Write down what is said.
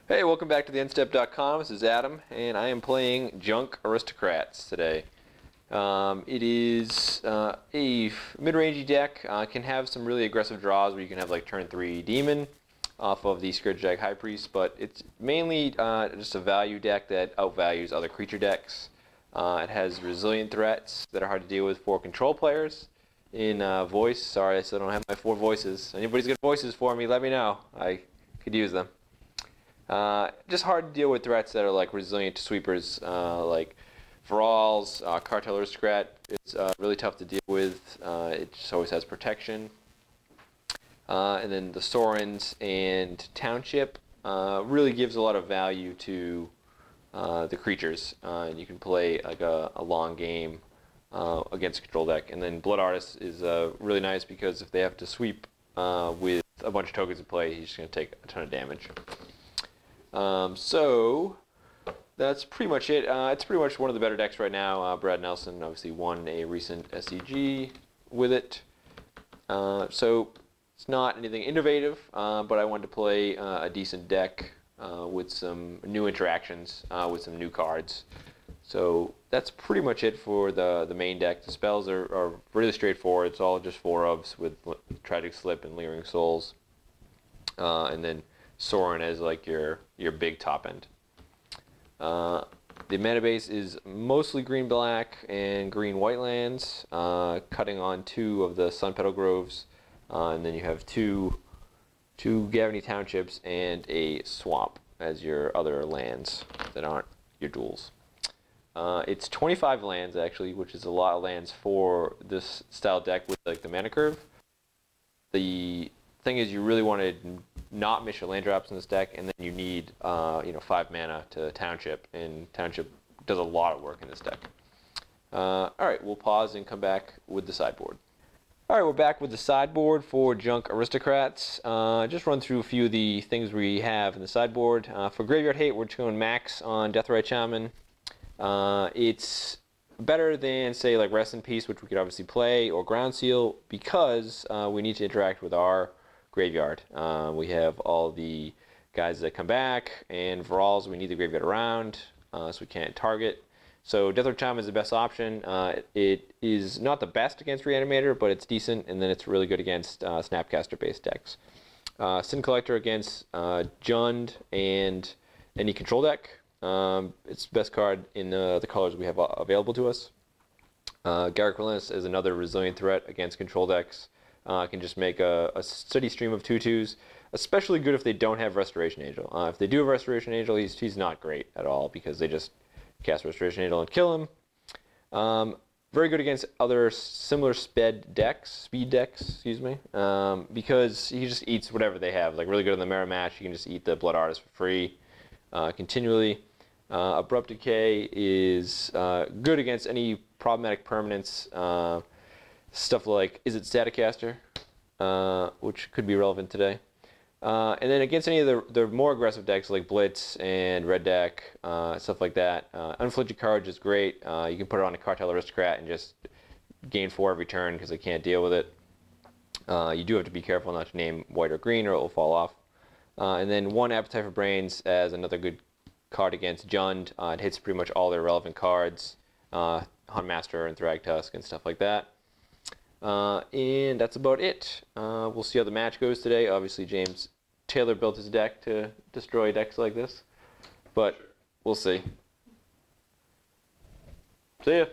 Hey, welcome back to TheEndStep.com. This is Adam, and I am playing Junk Aristocrats today. It is a mid-rangey deck. Can have some really aggressive draws where you can have like turn 3 Demon off of the Scourge Deck High Priest, but it's mainly just a value deck that outvalues other creature decks. It has resilient threats that are hard to deal with for control players. In voice, sorry, I still don't have my 4 voices. Anybody's got voices for me, let me know. I could use them. Just hard to deal with threats that are like resilient to sweepers, like Thralls, Cartel Aristocrat. It's really tough to deal with. It just always has protection. And then the Sorens and Township really gives a lot of value to the creatures. And you can play like a long game against a control deck. And then Blood Artist is really nice because if they have to sweep with a bunch of tokens in play, he's just going to take a ton of damage. So that's pretty much it. It's pretty much one of the better decks right now. Brad Nelson obviously won a recent SCG with it. So it's not anything innovative, but I wanted to play a decent deck with some new interactions, with some new cards. So that's pretty much it for the main deck. The spells are really straightforward. It's all just 4-ofs with Tragic Slip and Leering Souls. And then Soren as like your big top end. The mana base is mostly green-black and green-white lands, cutting on 2 of the Sun Petal Groves, and then you have two Gavany Townships and a swamp as your other lands that aren't your duels. It's 25 lands actually, which is a lot of lands for this style deck with like the mana curve. The thing is, you really want to not miss your land drops in this deck, and then you need 5 mana to Township, and Township does a lot of work in this deck. Alright, we'll pause and come back with the sideboard. Alright, we're back with the sideboard for Junk Aristocrats. Just run through a few of the things we have in the sideboard. For Graveyard Hate, we're just going max on Deathrite Shaman. It's better than, say, like Rest in Peace, which we could obviously play, or Ground Seal, because we need to interact with our graveyard. We have all the guys that come back, and Thralls we need the graveyard around, so we can't target. So Deathrite Shaman is the best option. It is not the best against Reanimator, but it's decent, and then it's really good against Snapcaster-based decks. Sin Collector against Jund and any control deck. It's the best card in the colors we have available to us. Garruk Relentless is another resilient threat against control decks. Can just make a steady stream of 2/2s, especially good if they don't have Restoration Angel. If they do have Restoration Angel, he's not great at all because they just cast Restoration Angel and kill him. Very good against other similar speed decks, excuse me, because he just eats whatever they have. Like really good in the mirror match, you can just eat the Blood Artist for free continually. Abrupt Decay is good against any problematic permanents. Stuff like Is It Staticaster, which could be relevant today. And then against any of the more aggressive decks like Blitz and Red Deck, stuff like that. Unflinching Courage is great. You can put it on a Cartel Aristocrat and just gain 4 every turn because they can't deal with it. You do have to be careful not to name white or green or it will fall off. And then 1 Appetite for Brains as another good card against Jund. It hits pretty much all their relevant cards, Huntmaster and Thragtusk and stuff like that. And that's about it. We'll see how the match goes today. Obviously, James Taylor built his deck to destroy decks like this, but we'll see. See ya.